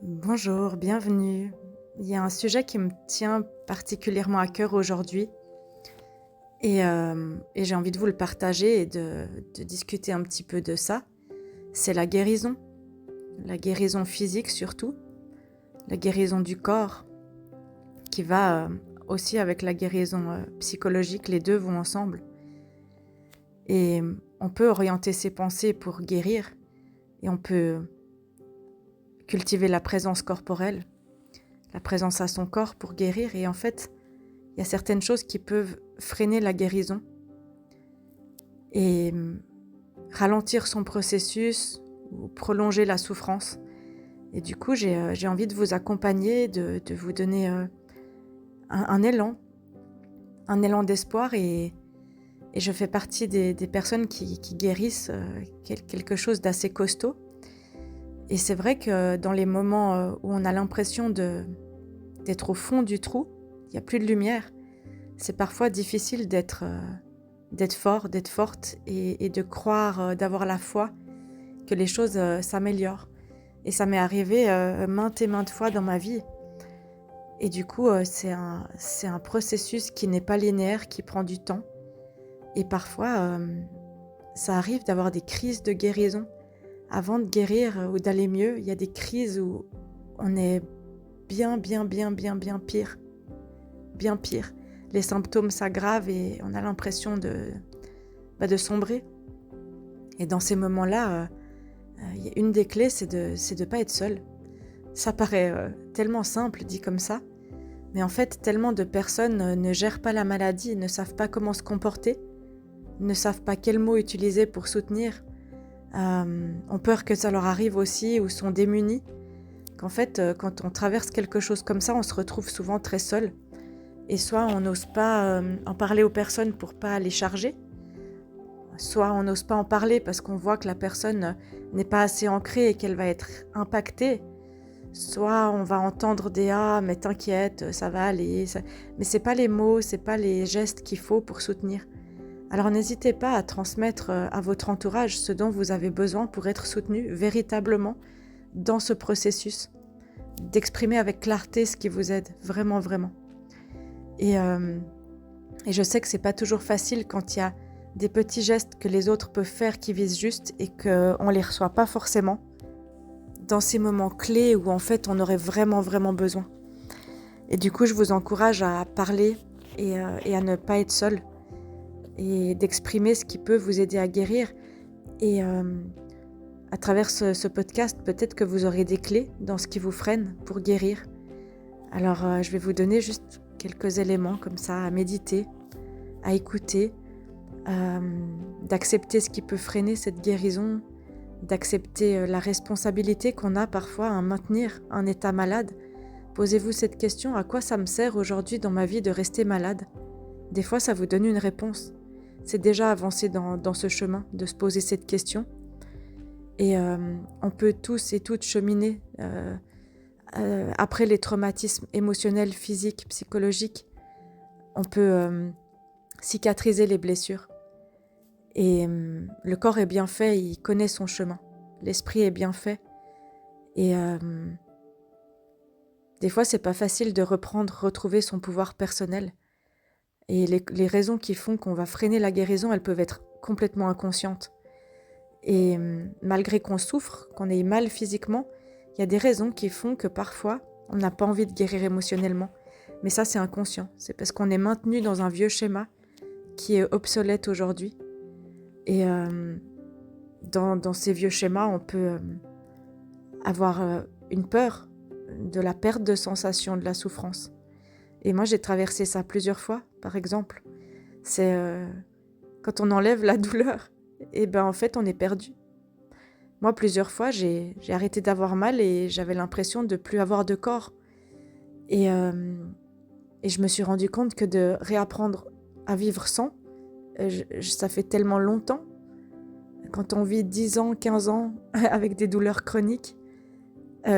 Bonjour, bienvenue. Il y a un sujet qui me tient particulièrement à cœur aujourd'hui et j'ai envie de vous le partager et de discuter un petit peu de ça. C'est la guérison physique surtout, la guérison du corps qui va aussi avec la guérison psychologique, les deux vont ensemble. Et on peut orienter ses pensées pour guérir et on peut cultiver la présence corporelle, la présence à son corps pour guérir. Et en fait, il y a certaines choses qui peuvent freiner la guérison et ralentir son processus ou prolonger la souffrance. Et du coup, j'ai envie de vous accompagner, de vous donner un élan d'espoir et je fais partie des personnes qui guérissent quelque chose d'assez costaud. Et c'est vrai que dans les moments où on a l'impression d'être au fond du trou, il n'y a plus de lumière, c'est parfois difficile d'être fort, d'être forte et de croire, d'avoir la foi que les choses s'améliorent. Et ça m'est arrivé maintes et maintes fois dans ma vie. Et du coup, c'est un processus qui n'est pas linéaire, qui prend du temps. Et parfois, ça arrive d'avoir des crises de guérison. Avant de guérir ou d'aller mieux, il y a des crises où on est bien pire. Bien pire. Les symptômes s'aggravent et on a l'impression de sombrer. Et dans ces moments-là, une des clés, c'est de pas être seul. Ça paraît tellement simple dit comme ça, mais en fait, tellement de personnes ne gèrent pas la maladie, ne savent pas comment se comporter, ne savent pas quels mots utiliser pour soutenir, ont peur que ça leur arrive aussi ou sont démunis, qu'en fait, quand on traverse quelque chose comme ça, on se retrouve souvent très seul. Et soit on n'ose pas en parler aux personnes pour pas les charger, soit on n'ose pas en parler parce qu'on voit que la personne n'est pas assez ancrée et qu'elle va être impactée, soit on va entendre des « Ah, mais t'inquiète, ça va aller », mais c'est pas les mots, c'est pas les gestes qu'il faut pour soutenir. Alors n'hésitez pas à transmettre à votre entourage ce dont vous avez besoin pour être soutenu véritablement dans ce processus, d'exprimer avec clarté ce qui vous aide, vraiment, vraiment. Et je sais que c'est pas toujours facile quand il y a des petits gestes que les autres peuvent faire qui visent juste et qu'on les reçoit pas forcément dans ces moments clés où en fait on aurait vraiment, vraiment besoin. Et du coup, je vous encourage à parler et à ne pas être seul et d'exprimer ce qui peut vous aider à guérir. Et à travers ce podcast, peut-être que vous aurez des clés dans ce qui vous freine pour guérir. Alors, je vais vous donner juste quelques éléments comme ça à méditer, à écouter, d'accepter ce qui peut freiner cette guérison, d'accepter la responsabilité qu'on a parfois à maintenir un état malade. Posez-vous cette question, à quoi ça me sert aujourd'hui dans ma vie de rester malade ? Des fois, ça vous donne une réponse. C'est déjà avancer dans ce chemin, de se poser cette question. Et on peut tous et toutes cheminer après les traumatismes émotionnels, physiques, psychologiques. On peut cicatriser les blessures. Et le corps est bien fait, il connaît son chemin. L'esprit est bien fait. Et des fois, c'est pas facile de retrouver son pouvoir personnel. Et les raisons qui font qu'on va freiner la guérison, elles peuvent être complètement inconscientes. Et malgré qu'on souffre, qu'on ait mal physiquement, il y a des raisons qui font que parfois, on n'a pas envie de guérir émotionnellement. Mais ça, c'est inconscient. C'est parce qu'on est maintenu dans un vieux schéma qui est obsolète aujourd'hui. Et dans ces vieux schémas, on peut avoir une peur de la perte de sensation, de la souffrance. Et moi, j'ai traversé ça plusieurs fois, par exemple. C'est quand on enlève la douleur, et ben en fait, on est perdu. Moi, plusieurs fois, j'ai arrêté d'avoir mal et j'avais l'impression de plus avoir de corps. Et je me suis rendu compte que de réapprendre à vivre sans, ça fait tellement longtemps. Quand on vit 10 ans, 15 ans avec des douleurs chroniques,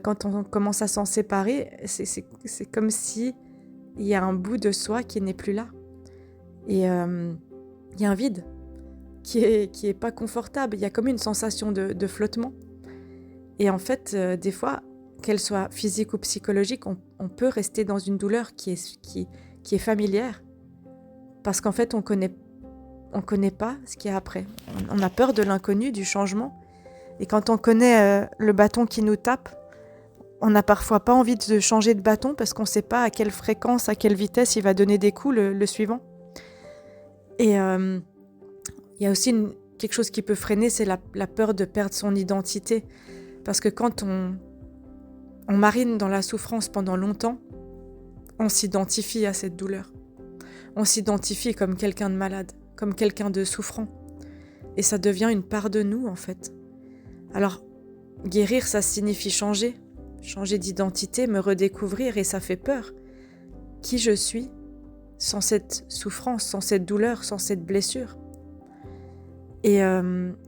quand on commence à s'en séparer, c'est comme si il y a un bout de soi qui n'est plus là. Et il y a un vide qui est pas confortable. Il y a comme une sensation de flottement. Et en fait, des fois, qu'elle soit physique ou psychologique, on peut rester dans une douleur qui est familière, parce qu'en fait, on connaît pas ce qu'il y a après. On a peur de l'inconnu, du changement. Et quand on connaît le bâton qui nous tape, on n'a parfois pas envie de changer de bâton parce qu'on ne sait pas à quelle fréquence, à quelle vitesse il va donner des coups le suivant. Et il y a aussi quelque chose qui peut freiner, c'est la peur de perdre son identité. Parce que quand on marine dans la souffrance pendant longtemps, on s'identifie à cette douleur. On s'identifie comme quelqu'un de malade, comme quelqu'un de souffrant. Et ça devient une part de nous, en fait. Alors, guérir, ça signifie changer d'identité, me redécouvrir, et ça fait peur. Qui je suis sans cette souffrance, sans cette douleur, sans cette blessure? Et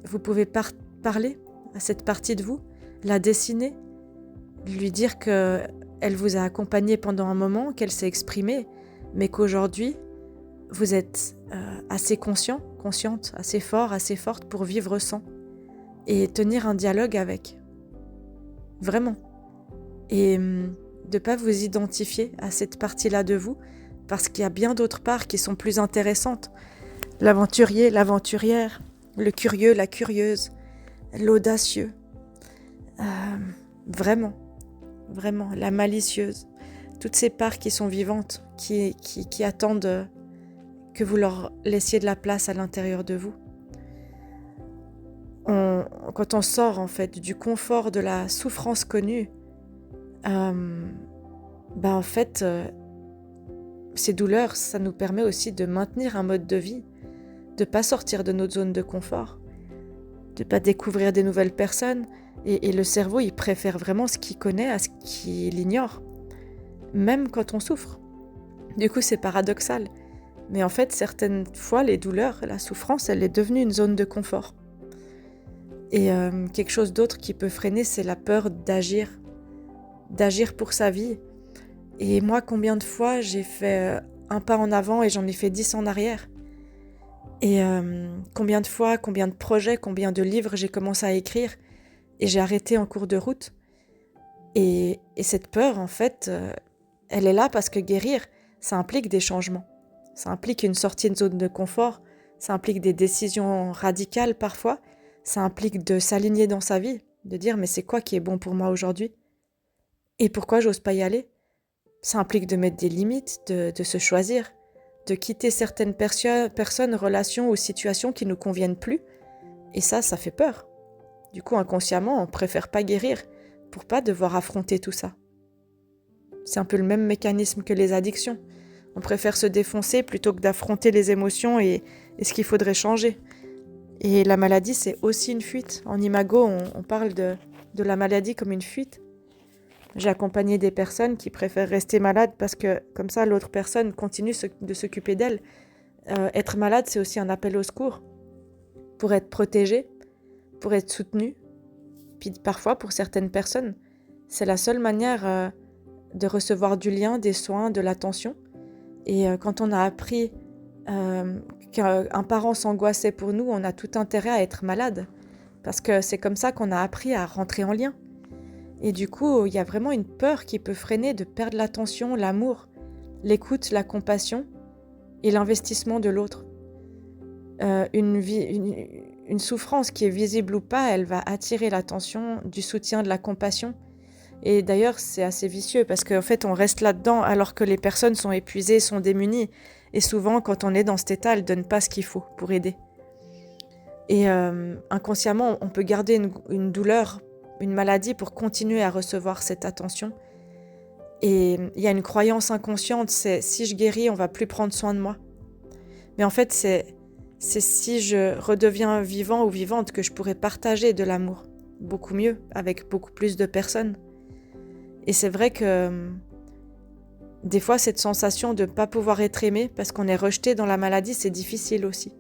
vous pouvez parler à cette partie de vous, la dessiner, lui dire qu'elle vous a accompagné pendant un moment, qu'elle s'est exprimée, mais qu'aujourd'hui, vous êtes assez consciente, assez fort, assez forte pour vivre sans et tenir un dialogue avec. Vraiment. Et de ne pas vous identifier à cette partie-là de vous, parce qu'il y a bien d'autres parts qui sont plus intéressantes. L'aventurier, l'aventurière, le curieux, la curieuse, l'audacieux. Vraiment, la malicieuse. Toutes ces parts qui sont vivantes, qui attendent que vous leur laissiez de la place à l'intérieur de vous. Quand on sort en fait du confort de la souffrance connue, en fait, ces douleurs, ça nous permet aussi de maintenir un mode de vie, de pas sortir de notre zone de confort, de pas découvrir des nouvelles personnes. Et le cerveau, il préfère vraiment ce qu'il connaît à ce qu'il ignore, même quand on souffre. Du coup, c'est paradoxal. Mais en fait, certaines fois, les douleurs, la souffrance, elle est devenue une zone de confort. Et quelque chose d'autre qui peut freiner, c'est la peur d'agir pour sa vie. Et moi, combien de fois j'ai fait un pas en avant et j'en ai fait 10 en arrière. Et combien de fois, combien de projets, combien de livres j'ai commencé à écrire et j'ai arrêté en cours de route. Et cette peur, en fait, elle est là parce que guérir, ça implique des changements. Ça implique une sortie de zone de confort, ça implique des décisions radicales parfois, ça implique de s'aligner dans sa vie, de dire mais c'est quoi qui est bon pour moi aujourd'hui? Et pourquoi j'ose pas y aller? Ça implique de mettre des limites, de se choisir, de quitter certaines personnes, relations ou situations qui ne nous conviennent plus. Et ça fait peur. Du coup, inconsciemment, on préfère pas guérir pour pas devoir affronter tout ça. C'est un peu le même mécanisme que les addictions. On préfère se défoncer plutôt que d'affronter les émotions et ce qu'il faudrait changer. Et la maladie, c'est aussi une fuite. En imago, on parle de la maladie comme une fuite. J'ai accompagné des personnes qui préfèrent rester malades parce que comme ça, l'autre personne continue de s'occuper d'elle. Être malade, c'est aussi un appel au secours pour être protégé, pour être soutenu. Puis parfois, pour certaines personnes, c'est la seule manière de recevoir du lien, des soins, de l'attention. Et quand on a appris qu'un parent s'angoissait pour nous, on a tout intérêt à être malade. Parce que c'est comme ça qu'on a appris à rentrer en lien. Et du coup, il y a vraiment une peur qui peut freiner de perdre l'attention, l'amour, l'écoute, la compassion et l'investissement de l'autre. Une souffrance qui est visible ou pas, elle va attirer l'attention, du soutien, de la compassion. Et d'ailleurs, c'est assez vicieux parce qu'en fait, on reste là-dedans alors que les personnes sont épuisées, sont démunies. Et souvent, quand on est dans cet état, elles ne donnent pas ce qu'il faut pour aider. Et inconsciemment, on peut garder une douleur, une maladie pour continuer à recevoir cette attention. Et il y a une croyance inconsciente, c'est si je guéris, on va plus prendre soin de moi. Mais en fait, c'est si je redeviens vivant ou vivante que je pourrais partager de l'amour beaucoup mieux, avec beaucoup plus de personnes. Et c'est vrai que des fois, cette sensation de ne pas pouvoir être aimé parce qu'on est rejeté dans la maladie, c'est difficile aussi.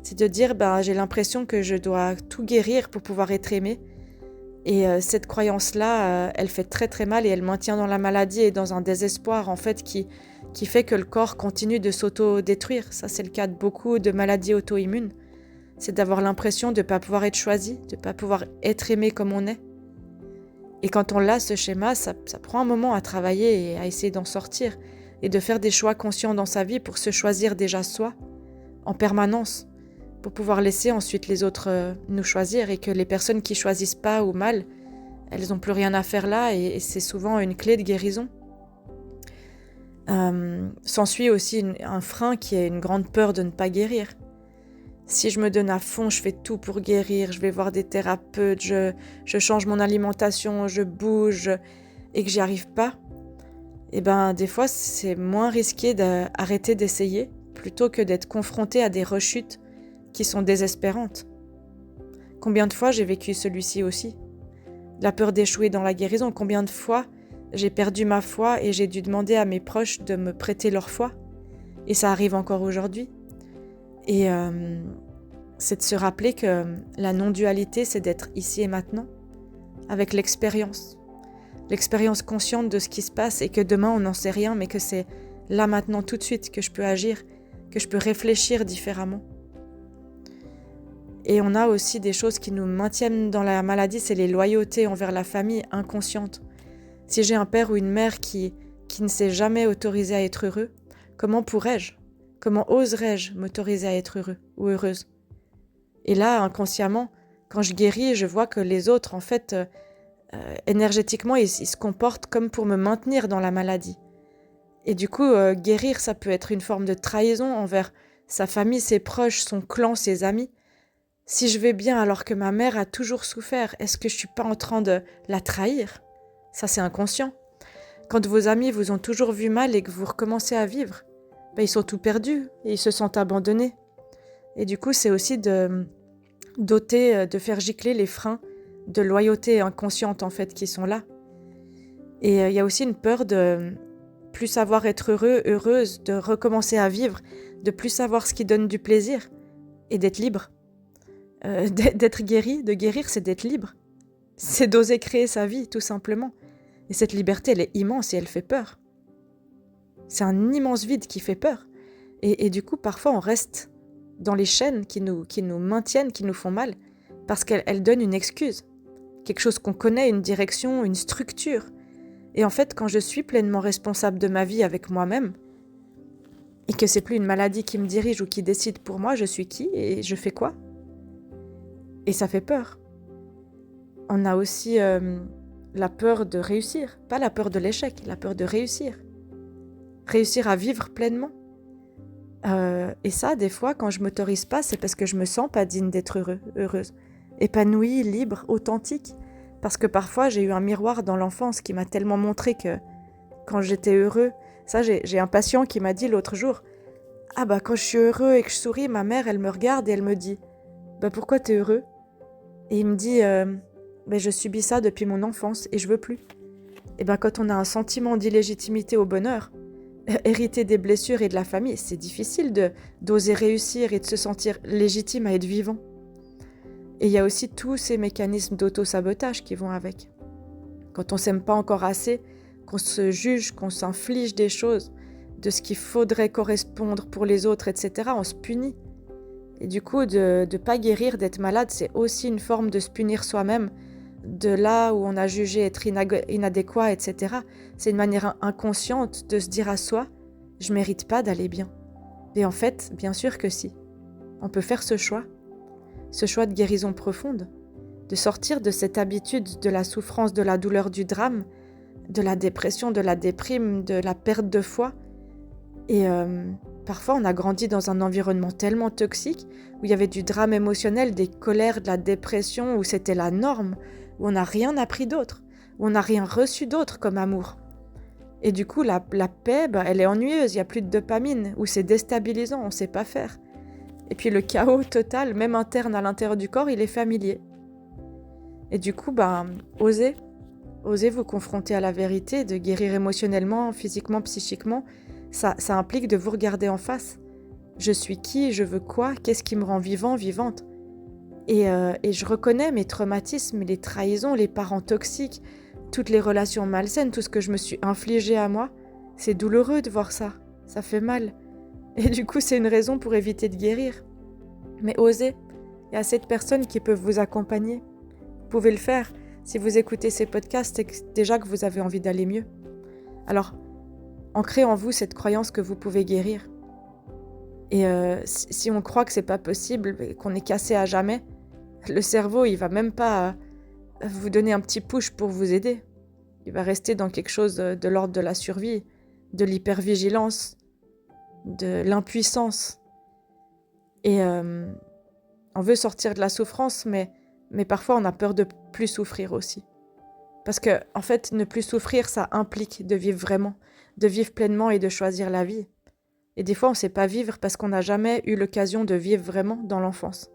C'est de dire, j'ai l'impression que je dois tout guérir pour pouvoir être aimé. Et cette croyance-là, elle fait très très mal et elle maintient dans la maladie et dans un désespoir en fait qui fait que le corps continue de s'auto-détruire. Ça, c'est le cas de beaucoup de maladies auto-immunes. C'est d'avoir l'impression de ne pas pouvoir être choisi, de ne pas pouvoir être aimé comme on est. Et quand on l'a, ce schéma, ça prend un moment à travailler et à essayer d'en sortir et de faire des choix conscients dans sa vie pour se choisir déjà soi, en permanence, pour pouvoir laisser ensuite les autres nous choisir et que les personnes qui choisissent pas ou mal, elles n'ont plus rien à faire là et c'est souvent une clé de guérison. S'ensuit aussi un frein qui est une grande peur de ne pas guérir. Si je me donne à fond, je fais tout pour guérir, je vais voir des thérapeutes, je change mon alimentation, je bouge et que j'y arrive pas, et ben des fois c'est moins risqué d'arrêter d'essayer plutôt que d'être confronté à des rechutes qui sont désespérantes. Combien de fois j'ai vécu celui-ci aussi? La peur d'échouer dans la guérison, combien de fois j'ai perdu ma foi et j'ai dû demander à mes proches de me prêter leur foi? Et ça arrive encore aujourd'hui. Et c'est de se rappeler que la non-dualité, c'est d'être ici et maintenant, avec l'expérience consciente de ce qui se passe et que demain on n'en sait rien, mais que c'est là maintenant tout de suite que je peux agir, que je peux réfléchir différemment. Et on a aussi des choses qui nous maintiennent dans la maladie, c'est les loyautés envers la famille inconscientes. Si j'ai un père ou une mère qui ne s'est jamais autorisé à être heureux, comment oserais-je m'autoriser à être heureux ou heureuse? Et là, inconsciemment, quand je guéris, je vois que les autres, en fait, énergétiquement, ils se comportent comme pour me maintenir dans la maladie. Et du coup, guérir, ça peut être une forme de trahison envers sa famille, ses proches, son clan, ses amis. Si je vais bien alors que ma mère a toujours souffert, est-ce que je suis pas en train de la trahir? Ça, c'est inconscient. Quand vos amis vous ont toujours vu mal et que vous recommencez à vivre, ils sont tout perdus et ils se sentent abandonnés. Et du coup, c'est aussi de faire gicler les freins de loyauté inconsciente en fait qui sont là. Et il y a aussi une peur de plus savoir être heureux, heureuse, de recommencer à vivre, de plus savoir ce qui donne du plaisir et d'être libre. D'être guéri, de guérir, c'est d'être libre. C'est d'oser créer sa vie, tout simplement. Et cette liberté, elle est immense et elle fait peur. C'est un immense vide qui fait peur. Et du coup, parfois, on reste dans les chaînes qui nous maintiennent, qui nous font mal, parce qu'elles donnent une excuse. Quelque chose qu'on connaît, une direction, une structure. Et en fait, quand je suis pleinement responsable de ma vie avec moi-même, et que c'est plus une maladie qui me dirige ou qui décide pour moi, je suis qui et je fais quoi? Et ça fait peur. On a aussi la peur de réussir, pas la peur de l'échec, la peur de réussir. Réussir à vivre pleinement. Et ça, des fois, quand je m'autorise pas, c'est parce que je me sens pas digne d'être heureuse, épanouie, libre, authentique. Parce que parfois, j'ai eu un miroir dans l'enfance qui m'a tellement montré que quand j'étais heureux, ça, j'ai un patient qui m'a dit l'autre jour, « Ah bah quand je suis heureux et que je souris, ma mère, elle me regarde et elle me dit, « Bah pourquoi t'es heureux ?» Et il me dit, « Je subis ça depuis mon enfance et je veux plus. » Et ben quand on a un sentiment d'illégitimité au bonheur, hérité des blessures et de la famille, c'est difficile d'oser réussir et de se sentir légitime à être vivant. Et il y a aussi tous ces mécanismes d'auto-sabotage qui vont avec. Quand on s'aime pas encore assez, qu'on se juge, qu'on s'inflige des choses, de ce qu'il faudrait correspondre pour les autres, etc., on se punit. Et du coup, de ne pas guérir, d'être malade, c'est aussi une forme de se punir soi-même, de là où on a jugé être inadéquat, etc. C'est une manière inconsciente de se dire à soi « je mérite pas d'aller bien ». Et en fait, bien sûr que si. On peut faire ce choix de guérison profonde, de sortir de cette habitude de la souffrance, de la douleur du drame, de la dépression, de la déprime, de la perte de foi. Et parfois, on a grandi dans un environnement tellement toxique, où il y avait du drame émotionnel, des colères, de la dépression, où c'était la norme, où on n'a rien appris d'autre, où on n'a rien reçu d'autre comme amour. Et du coup, la paix, elle est ennuyeuse, il n'y a plus de dopamine, où c'est déstabilisant, on ne sait pas faire. Et puis le chaos total, même interne à l'intérieur du corps, il est familier. Et du coup, osez vous confronter à la vérité, de guérir émotionnellement, physiquement, psychiquement. Ça implique de vous regarder en face. Je suis qui? Je veux quoi? Qu'est-ce qui me rend vivant, vivante? Et je reconnais mes traumatismes, les trahisons, les parents toxiques, toutes les relations malsaines, tout ce que je me suis infligé à moi. C'est douloureux de voir ça. Ça fait mal. Et du coup, c'est une raison pour éviter de guérir. Mais osez. Il y a assez de personnes qui peuvent vous accompagner. Vous pouvez le faire. Si vous écoutez ces podcasts, c'est déjà que vous avez envie d'aller mieux. Alors, ancrez en vous cette croyance que vous pouvez guérir. Et si on croit que c'est pas possible, qu'on est cassé à jamais, le cerveau, il va même pas vous donner un petit push pour vous aider. Il va rester dans quelque chose de l'ordre de la survie, de l'hypervigilance, de l'impuissance. Et on veut sortir de la souffrance, mais parfois on a peur de plus souffrir aussi. Parce que, en fait, ne plus souffrir, ça implique de vivre vraiment, de vivre pleinement et de choisir la vie. Et des fois, on ne sait pas vivre parce qu'on n'a jamais eu l'occasion de vivre vraiment dans l'enfance.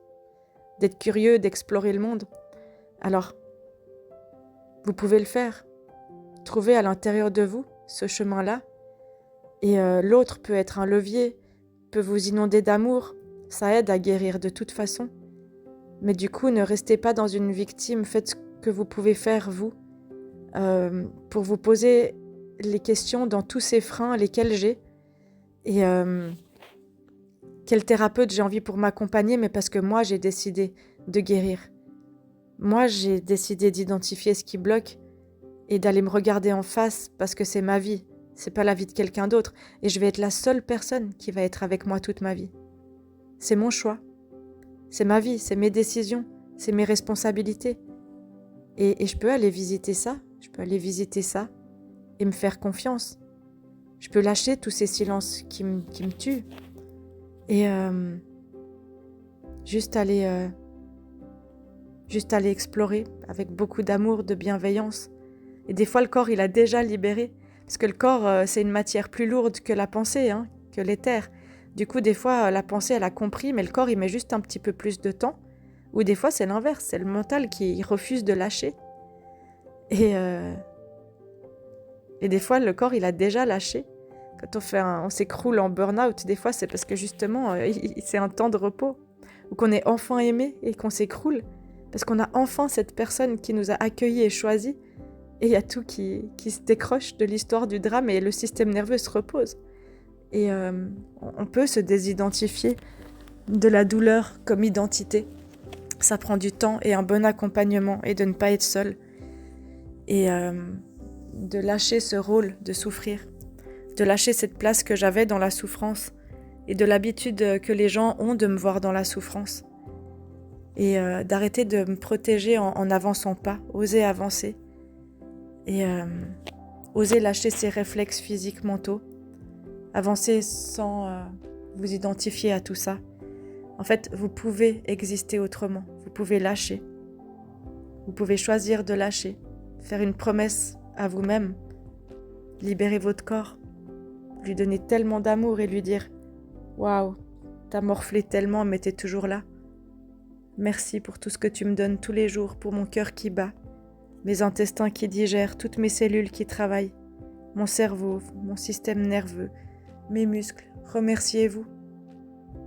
D'être curieux, d'explorer le monde. Alors, vous pouvez le faire. Trouvez à l'intérieur de vous ce chemin-là. Et l'autre peut être un levier, peut vous inonder d'amour. Ça aide à guérir de toute façon. Mais du coup, ne restez pas dans une victime. Faites ce que vous pouvez faire, vous, pour vous poser les questions dans tous ces freins, lesquels j'ai. Et quel thérapeute j'ai envie pour m'accompagner, mais parce que moi, j'ai décidé de guérir. Moi, j'ai décidé d'identifier ce qui bloque et d'aller me regarder en face parce que c'est ma vie. C'est pas la vie de quelqu'un d'autre. Et je vais être la seule personne qui va être avec moi toute ma vie. C'est mon choix. C'est ma vie, c'est mes décisions, c'est mes responsabilités. Et je peux aller visiter ça. Je peux aller visiter ça et me faire confiance. Je peux lâcher tous ces silences qui me tuent. Et juste aller explorer avec beaucoup d'amour, de bienveillance. Et des fois, le corps, il a déjà libéré. Parce que le corps, c'est une matière plus lourde que la pensée, que l'éther. Du coup, des fois, la pensée, elle a compris, mais le corps, il met juste un petit peu plus de temps. Ou des fois, c'est l'inverse. C'est le mental qui refuse de lâcher. Et des fois, le corps, il a déjà lâché. Quand on s'écroule en burn-out, des fois, c'est parce que justement, c'est un temps de repos. Ou qu'on est enfin aimé et qu'on s'écroule. Parce qu'on a enfin cette personne qui nous a accueillis et choisis. Et il y a tout qui se décroche de l'histoire du drame et le système nerveux se repose. Et on peut se désidentifier de la douleur comme identité. Ça prend du temps et un bon accompagnement et de ne pas être seul. Et de lâcher ce rôle de souffrir. De lâcher cette place que j'avais dans la souffrance et de l'habitude que les gens ont de me voir dans la souffrance. Et d'arrêter de me protéger en n'avançant pas, oser avancer. Et oser lâcher ses réflexes physiques mentaux. Avancer sans vous identifier à tout ça. En fait, vous pouvez exister autrement. Vous pouvez lâcher. Vous pouvez choisir de lâcher. Faire une promesse à vous-même. Libérer votre corps. Lui donner tellement d'amour et lui dire « Waouh, t'as morflé tellement mais t'es toujours là. Merci pour tout ce que tu me donnes tous les jours, pour mon cœur qui bat, mes intestins qui digèrent, toutes mes cellules qui travaillent, mon cerveau, mon système nerveux, mes muscles. Remerciez-vous.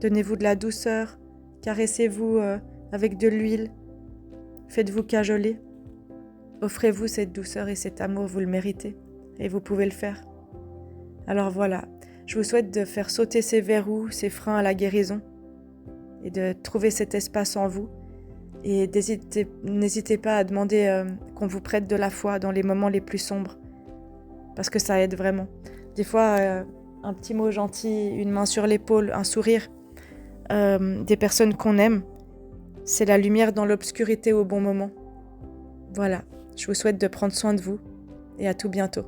Donnez-vous de la douceur, caressez-vous avec de l'huile, faites-vous cajoler. Offrez-vous cette douceur et cet amour, vous le méritez et vous pouvez le faire. Alors voilà, je vous souhaite de faire sauter ces verrous, ces freins à la guérison et de trouver cet espace en vous. Et n'hésitez pas à demander qu'on vous prête de la foi dans les moments les plus sombres parce que ça aide vraiment. Des fois, un petit mot gentil, une main sur l'épaule, un sourire, des personnes qu'on aime, c'est la lumière dans l'obscurité au bon moment. Voilà, je vous souhaite de prendre soin de vous et à tout bientôt.